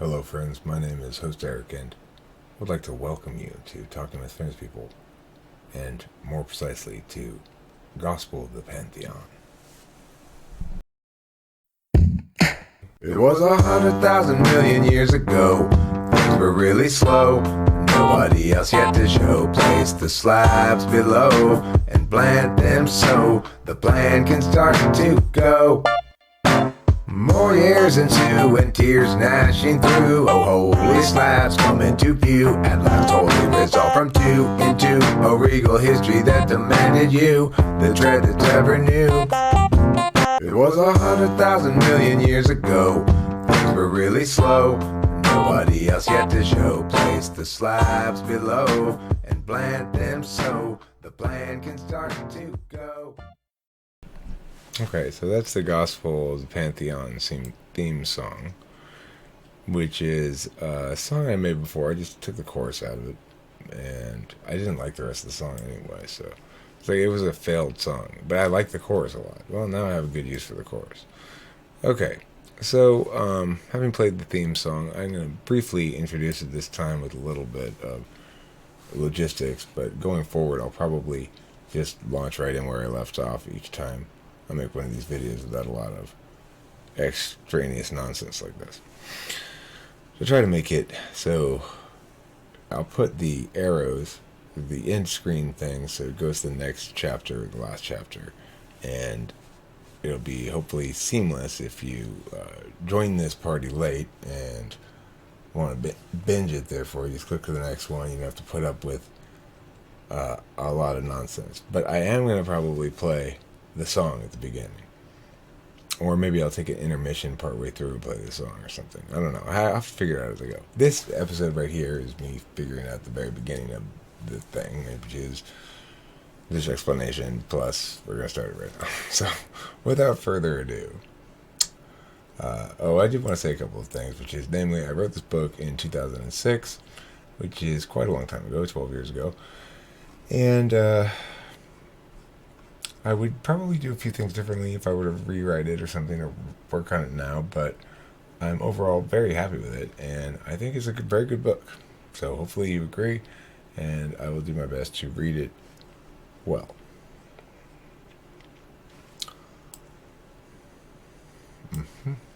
Hello friends, my name is Host Eric and I would like to welcome you to Talking with Famous People, and more precisely to Gospel of the Pantheon. It was 100,000 million years ago. Things were really slow. Nobody else yet to show. Place the slabs below and plant them so the plan can start to go. More years into and tears gnashing through. Oh, holy slabs come into view. At last, holy resolve from two into a regal history that demanded you the dread that ever knew. It was 100,000 million years ago. Things were really slow. Nobody else yet to show. Place the slabs below and plant them so the plan can start to go. Okay, so that's the Gospel of the Pantheon theme song, which is a song I made before. I just took the chorus out of it, and I didn't like the rest of the song anyway, so it's like it was a failed song, but I like the chorus a lot. Well, now I have a good use for the chorus. Okay, so having played the theme song, I'm going to briefly introduce it this time with a little bit of logistics, but going forward I'll probably just launch right in where I left off each time I make one of these videos without a lot of extraneous nonsense like this. So try to make it so I'll put the arrows, the end screen thing, so it goes to the next chapter, the last chapter, and it'll be hopefully seamless if you join this party late and want to binge it. Therefore, you just click to the next one. You don't have to put up with a lot of nonsense. But I am going to probably play the song at the beginning, or maybe I'll take an intermission partway through and play the song or something. I don't know. I have to figure it out as I go. This episode right here is me figuring out the very beginning of the thing, which is this explanation, plus we're going to start it right now. So without further ado, I did want to say a couple of things, which is, namely, I wrote this book in 2006, which is quite a long time ago, 12 years ago, and I would probably do a few things differently if I were to rewrite it or something, or work on it now, but I'm overall very happy with it, and I think it's a very good book. So hopefully you agree, and I will do my best to read it well.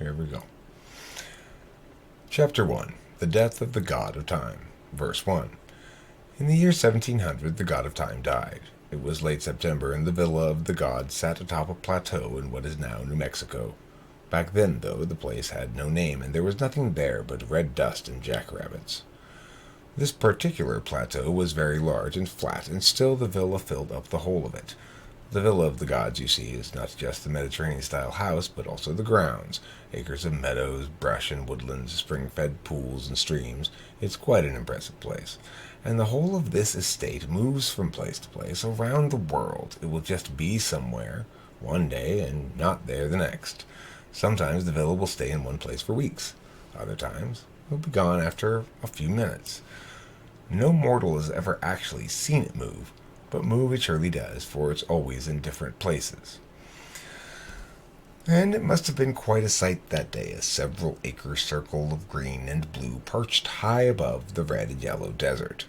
Here we go. Chapter 1. The Death of the God of Time. Verse 1. In the year 1700, the God of Time died. It was late September, and the villa of the god sat atop a plateau in what is now New Mexico. Back then, though, the place had no name, and there was nothing there but red dust and jackrabbits. This particular plateau was very large and flat, and still the villa filled up the whole of it. The villa of the gods, you see, is not just the Mediterranean-style house, but also the grounds, acres of meadows, brush and woodlands, spring-fed pools and streams. It's quite an impressive place. And the whole of this estate moves from place to place around the world. It will just be somewhere one day and not there the next. Sometimes the villa will stay in one place for weeks. Other times it will be gone after a few minutes. No mortal has ever actually seen it move, but move it surely does, for it's always in different places. And it must have been quite a sight that day, a several-acre circle of green and blue perched high above the red and yellow desert.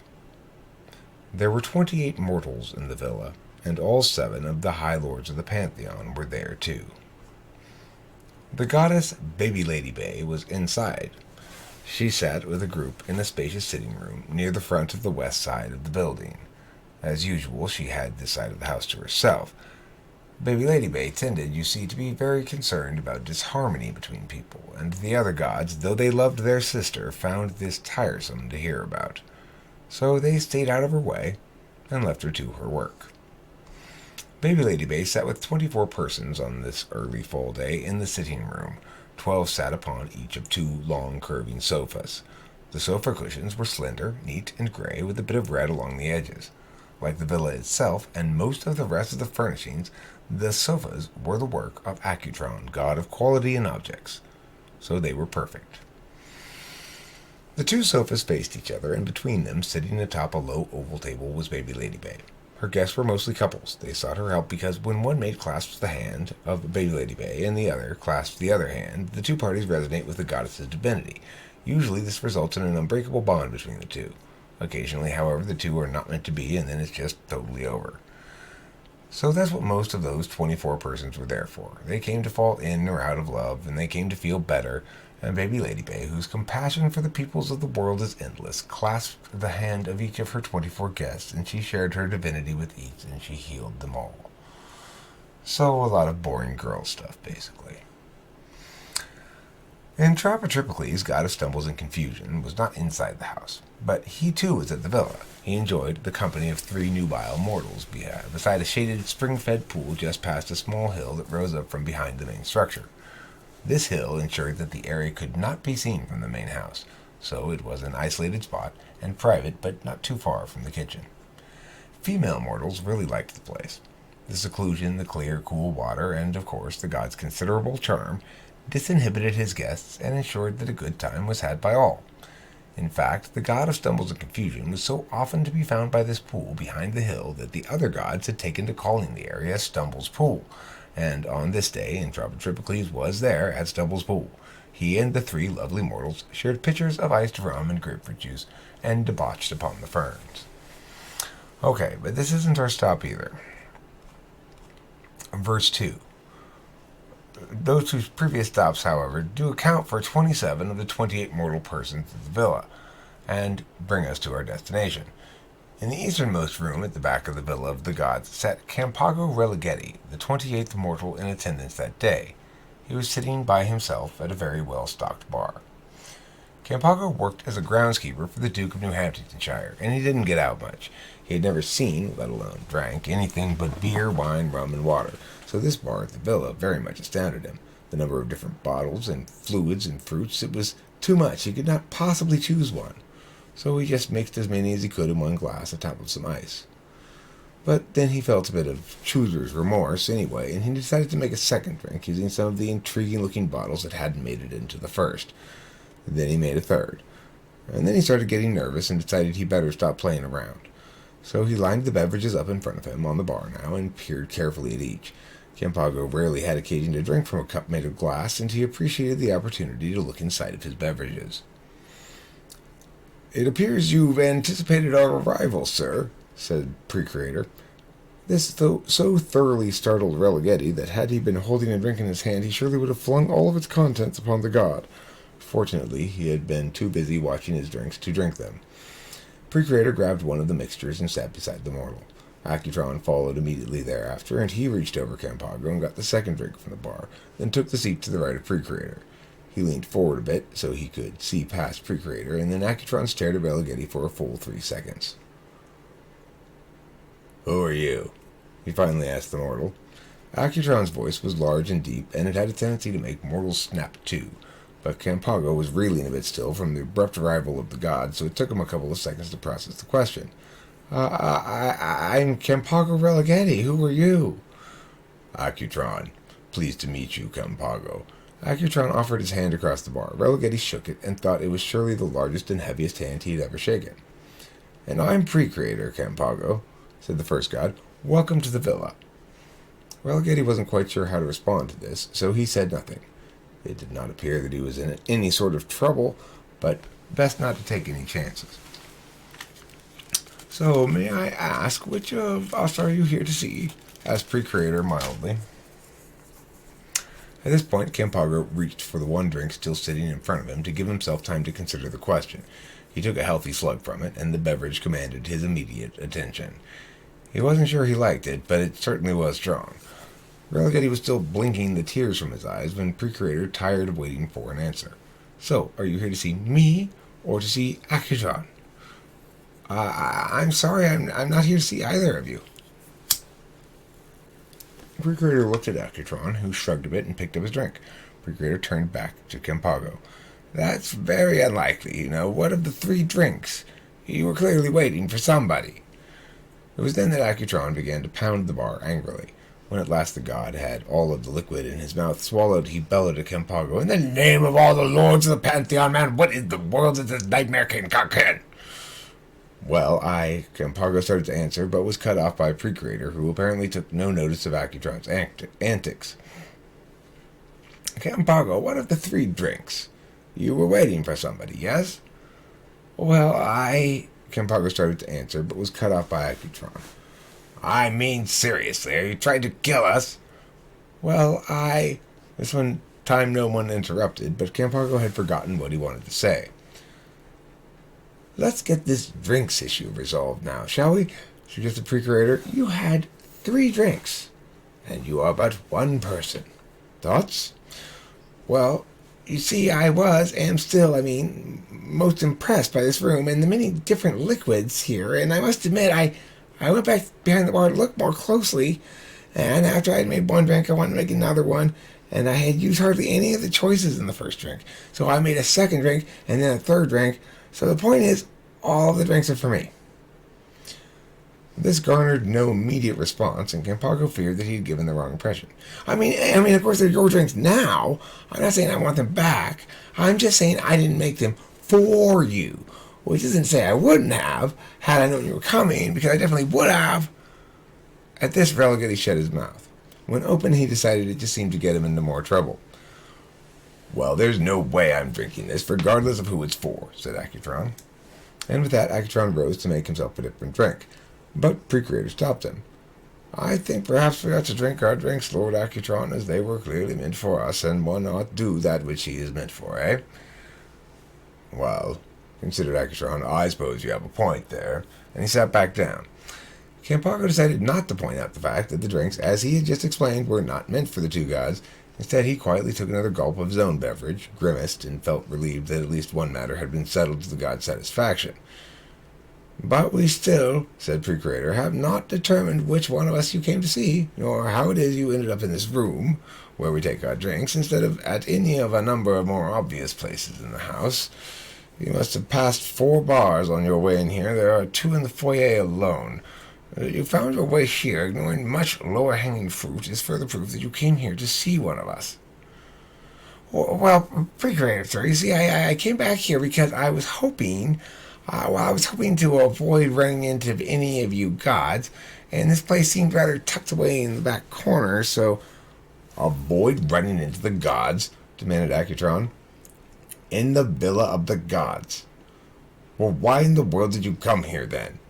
There were 28 mortals in the villa, and all 7 of the High Lords of the Pantheon were there too. The goddess Baby Lady Bae was inside. She sat with a group in a spacious sitting room near the front of the west side of the building. As usual, she had this side of the house to herself. Baby Lady Bae tended, you see, to be very concerned about disharmony between people, and the other gods, though they loved their sister, found this tiresome to hear about. So they stayed out of her way and left her to her work. Baby Lady Bae sat with 24 persons on this early fall day in the sitting room. 12 sat upon each of 2 long curving sofas. The sofa cushions were slender, neat, and gray, with a bit of red along the edges. Like the villa itself and most of the rest of the furnishings, the sofas were the work of Accutron, god of quality and objects. So they were perfect. The 2 sofas faced each other, and between them, sitting atop a low oval table, was Baby Lady Bae. Her guests were mostly couples. They sought her help because when one mate clasps the hand of Baby Lady Bae and the other clasps the other hand, the 2 parties resonate with the goddess's divinity. Usually this results in an unbreakable bond between the two. Occasionally, however, the two are not meant to be, and then it's just totally over. So that's what most of those 24 persons were there for. They came to fall in or out of love, and they came to feel better, and baby Lady Bae, whose compassion for the peoples of the world is endless, clasped the hand of each of her 24 guests, and she shared her divinity with each, and she healed them all. So a lot of boring girl stuff, basically. Entropotripocles, god of stumbles and confusion, was not inside the house, but he too was at the villa. He enjoyed the company of 3 nubile mortals beside a shaded, spring-fed pool just past a small hill that rose up from behind the main structure. This hill ensured that the area could not be seen from the main house, so it was an isolated spot and private, but not too far from the kitchen. Female mortals really liked the place. The seclusion, the clear, cool water, and, of course, the god's considerable charm disinhibited his guests and ensured that a good time was had by all. In fact, the god of stumbles and confusion was so often to be found by this pool behind the hill that the other gods had taken to calling the area Stumble's Pool, and on this day Entropotripocles was there at Stumble's Pool. He and the 3 lovely mortals shared pitchers of iced rum and grapefruit juice and debauched upon the ferns. Okay, but this isn't our stop either. Verse 2. Those 2 previous stops, however, do account for 27 of the 28 mortal persons at the villa, and bring us to our destination. In the easternmost room at the back of the villa of the gods sat Campaggo Religetti, the 28th mortal in attendance that day. He was sitting by himself at a very well-stocked bar. Campaggo worked as a groundskeeper for the Duke of New Hamptonshire, and he didn't get out much. He had never seen, let alone drank, anything but beer, wine, rum, and water, so this bar at the villa very much astounded him. The number of different bottles and fluids and fruits, it was too much. He could not possibly choose one. So he just mixed as many as he could in one glass atop of some ice. But then he felt a bit of chooser's remorse anyway, and he decided to make a second drink using some of the intriguing-looking bottles that hadn't made it into the first. Then he made a third. And then he started getting nervous and decided he better stop playing around. So he lined the beverages up in front of him on the bar now and peered carefully at each. Campaggo rarely had occasion to drink from a cup made of glass, and he appreciated the opportunity to look inside of his beverages. "It appears you've anticipated our arrival, sir," said Precreator. This so thoroughly startled Religetti that had he been holding a drink in his hand, he surely would have flung all of its contents upon the god. Fortunately, he had been too busy watching his drinks to drink them. Precreator grabbed one of the mixtures and sat beside the mortal. Accutron followed immediately thereafter, and he reached over Campaggo and got the second drink from the bar, then took the seat to the right of Precreator. He leaned forward a bit so he could see past Precreator, and then Accutron stared at Religetti for a full 3 seconds. "Who are you?" he finally asked the mortal. Accutron's voice was large and deep, and it had a tendency to make mortals snap too, but Campaggo was reeling a bit still from the abrupt arrival of the god, so it took him a couple of seconds to process the question. I'm Campaggo Religetti. Who are you?" "Accutron. Pleased to meet you, Campaggo." Accutron offered his hand across the bar. Religetti shook it and thought it was surely the largest and heaviest hand he had ever shaken. "And I'm Precreator, Campaggo," said the first god. "Welcome to the villa." Religetti wasn't quite sure how to respond to this, so he said nothing. It did not appear that he was in any sort of trouble, but best not to take any chances. "So, may I ask, which of us are you here to see?" asked Precreator mildly. At this point, Campaggo reached for the one drink still sitting in front of him to give himself time to consider the question. He took a healthy slug from it, and the beverage commanded his immediate attention. He wasn't sure he liked it, but it certainly was strong. Religetti was still blinking the tears from his eyes when Precreator tired of waiting for an answer. "So, are you here to see me, or to see Accutron?" I'm sorry, I'm not here to see either of you." Precreator looked at Accutron, who shrugged a bit and picked up his drink. Precreator turned back to Campaggo. "That's very unlikely, What of the 3 drinks? You were clearly waiting for somebody." It was then that Accutron began to pound the bar angrily. When at last the god had all of the liquid in his mouth swallowed, he bellowed at Campaggo, "In the name of all the lords of the Pantheon, man, what in the world is this nightmare concoction?" "Well, Campaggo started to answer, but was cut off by Precreator, who apparently took no notice of Accutron's antics. "Campaggo, what of the 3 drinks?" You were waiting for somebody, yes? Well, Campaggo started to answer, but was cut off by Accutron. I mean, seriously, are you trying to kill us? Well, This one time no one interrupted, but Campaggo had forgotten what he wanted to say. Let's get this drinks issue resolved now, shall we? Suggested Precreator. You had 3 drinks, and you are but one person. Thoughts? Well, you see, I am still, most impressed by this room and the many different liquids here, and I must admit, I went back behind the bar to look more closely, and after I had made one drink, I wanted to make another one, and I had used hardly any of the choices in the first drink. So I made a second drink, and then a third drink. So the point is, all of the drinks are for me. This garnered no immediate response, and Campaggo feared that he had given the wrong impression. Of course, they're your drinks now. I'm not saying I want them back. I'm just saying I didn't make them for you. Which doesn't say I wouldn't have, had I known you were coming, because I definitely would have. At this, Religetti shut his mouth. When open, he decided it just seemed to get him into more trouble. Well, there's no way I'm drinking this, regardless of who it's for, said Accutron. And with that, Accutron rose to make himself a different drink. But Precreator stopped him. I think perhaps we ought to drink our drinks, Lord Accutron, as they were clearly meant for us, and one ought do that which he is meant for, eh? Well, considered Accutron, I suppose you have a point there, and he sat back down. Campaggo decided not to point out the fact that the drinks, as he had just explained, were not meant for the 2 gods. Instead, he quietly took another gulp of his own beverage, grimaced, and felt relieved that at least one matter had been settled to the god's satisfaction. But we still, said Precreator, have not determined which one of us you came to see, nor how it is you ended up in this room, where we take our drinks, instead of at any of a number of more obvious places in the house. You must have passed 4 bars on your way in here. There are 2 in the foyer alone. You found your way here, ignoring much lower-hanging fruit, is further proof that you came here to see one of us. Well, Precreator, sir, you see, I came back here because I was hoping to avoid running into any of you gods, and this place seemed rather tucked away in the back corner, so... Avoid running into the gods? Demanded Accutron. In the villa of the gods. Well, why in the world did you come here, then?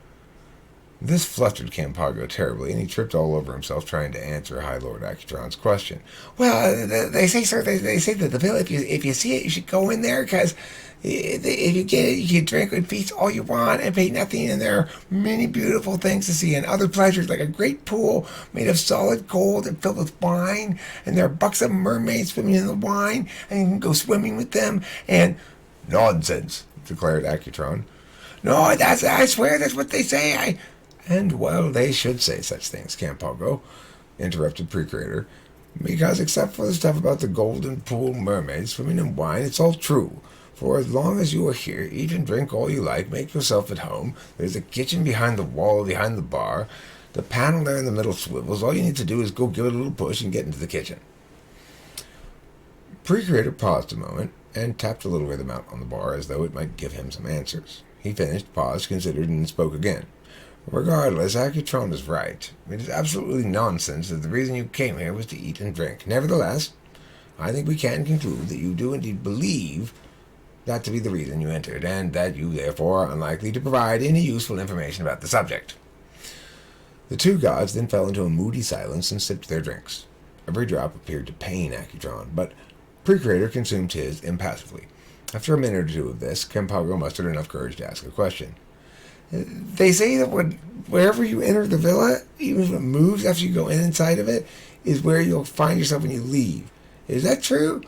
This flustered Campaggo terribly, and he tripped all over himself trying to answer High Lord Accutron's question. Well, they say, sir, they say that the villa, if you see it, you should go in there, because if you get it, you can drink and feast all you want and pay nothing, and there are many beautiful things to see and other pleasures, like a great pool made of solid gold and filled with wine, and there are buxom mermaids swimming in the wine, and you can go swimming with them, and... Nonsense, declared Accutron. No, I swear that's what they say. And, well, they should say such things, Campaggo, interrupted Precreator, because except for the stuff about the golden pool, mermaids, swimming in wine, it's all true. For as long as you are here, eat and drink all you like, make yourself at home. There's a kitchen behind the wall, behind the bar. The panel there in the middle swivels. All you need to do is go give it a little push and get into the kitchen. Precreator paused a moment and tapped a little rhythm out on the bar as though it might give him some answers. He finished, paused, considered, and spoke again. Regardless, Accutron is right. It is absolutely nonsense that the reason you came here was to eat and drink. Nevertheless, I think we can conclude that you do indeed believe that to be the reason you entered, and that you therefore are unlikely to provide any useful information about the subject. The 2 gods then fell into a moody silence and sipped their drinks. Every drop appeared to pain Accutron, but Precreator consumed his impassively. After a minute or 2 of this, Campaggo mustered enough courage to ask a question. They say that wherever you enter the villa, even if it moves after you go inside of it, is where you'll find yourself when you leave. Is that true?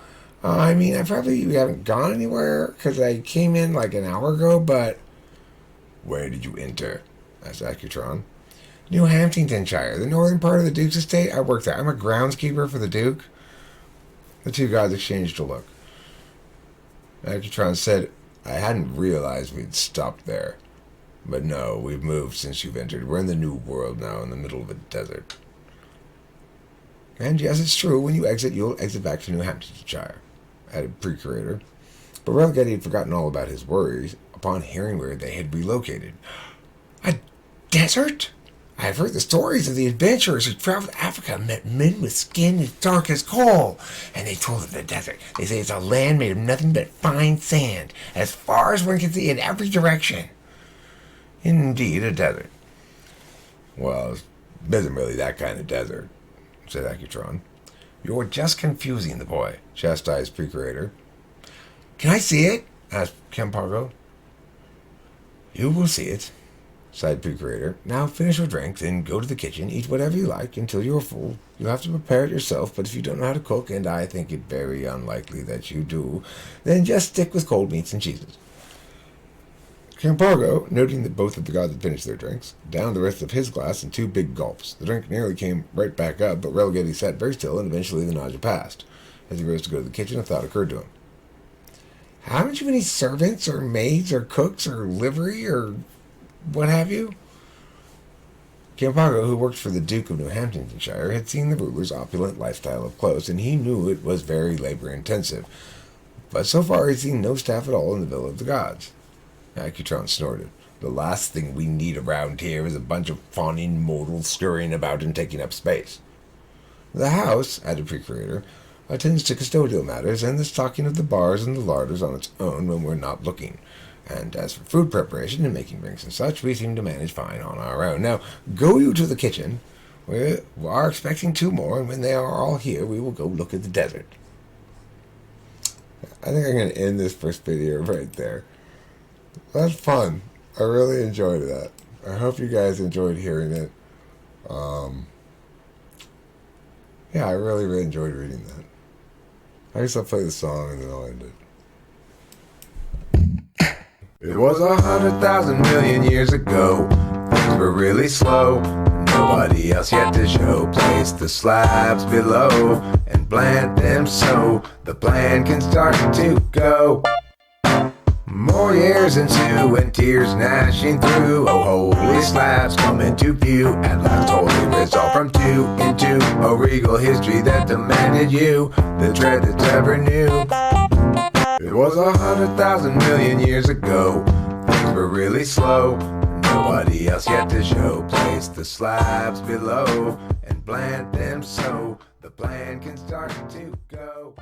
I probably haven't gone anywhere, because I came in like an hour ago, but... Where did you enter? Asked Accutron. New Hamptonshire, the northern part of the Duke's estate. I work there. I'm a groundskeeper for the Duke. The 2 gods exchanged a look. Accutron said, I hadn't realized we'd stopped there. But no, we've moved since you've entered. We're in the New World now, in the middle of a desert. And yes, it's true, when you exit, you'll exit back to New Hamptonshire, added Precreator. But Religetti had forgotten all about his worries upon hearing where they had relocated. A desert? I've heard the stories of the adventurers who traveled to Africa and met men with skin as dark as coal. And they told of the desert. They say it's a land made of nothing but fine sand, as far as one can see in every direction. Indeed, a desert. Well, it isn't really that kind of desert, said Accutron. You're just confusing the boy, chastised Precreator. Can I see it? Asked Campaggo. You will see it, sighed Precreator. Now finish your drink, then go to the kitchen, eat whatever you like until you are full. You'll have to prepare it yourself, but if you don't know how to cook, and I think it very unlikely that you do, then just stick with cold meats and cheeses. Campaggo, noting that both of the gods had finished their drinks, downed the rest of his glass in 2 big gulps. The drink nearly came right back up, but Religetti sat very still, and eventually the nausea passed. As he rose to go to the kitchen, a thought occurred to him. Haven't you any servants, or maids, or cooks, or livery, or what have you? Campaggo, who worked for the Duke of New Hamptonshire, had seen the ruler's opulent lifestyle up close, and he knew it was very labor-intensive. But so far he'd seen no staff at all in the Villa of the Gods. Accutron snorted. The last thing we need around here is a bunch of fawning mortals scurrying about and taking up space. The house, added Precreator, attends to custodial matters and the stocking of the bars and the larders on its own when we're not looking. And as for food preparation and making drinks and such, we seem to manage fine on our own. Now, go you to the kitchen. We are expecting 2 more, and when they are all here, we will go look at the desert. I think I'm going to end this first video right there. That's fun. I really enjoyed that. I hope you guys enjoyed hearing it. Yeah, I really, really enjoyed reading that. I guess I'll play the song and then I'll end it. It was 100,000 million years ago. Things were really slow. Nobody else yet to show. Place the slabs below and plant them so the plan can start to go. More years into and tears gnashing through. Oh, holy slabs coming to view. At last, holy resolve from 2 into a regal history that demanded you. The dread that ever knew. It was 100,000 million years ago. Things were really slow. Nobody else yet to show. Place the slabs below and plant them so the plan can start to go.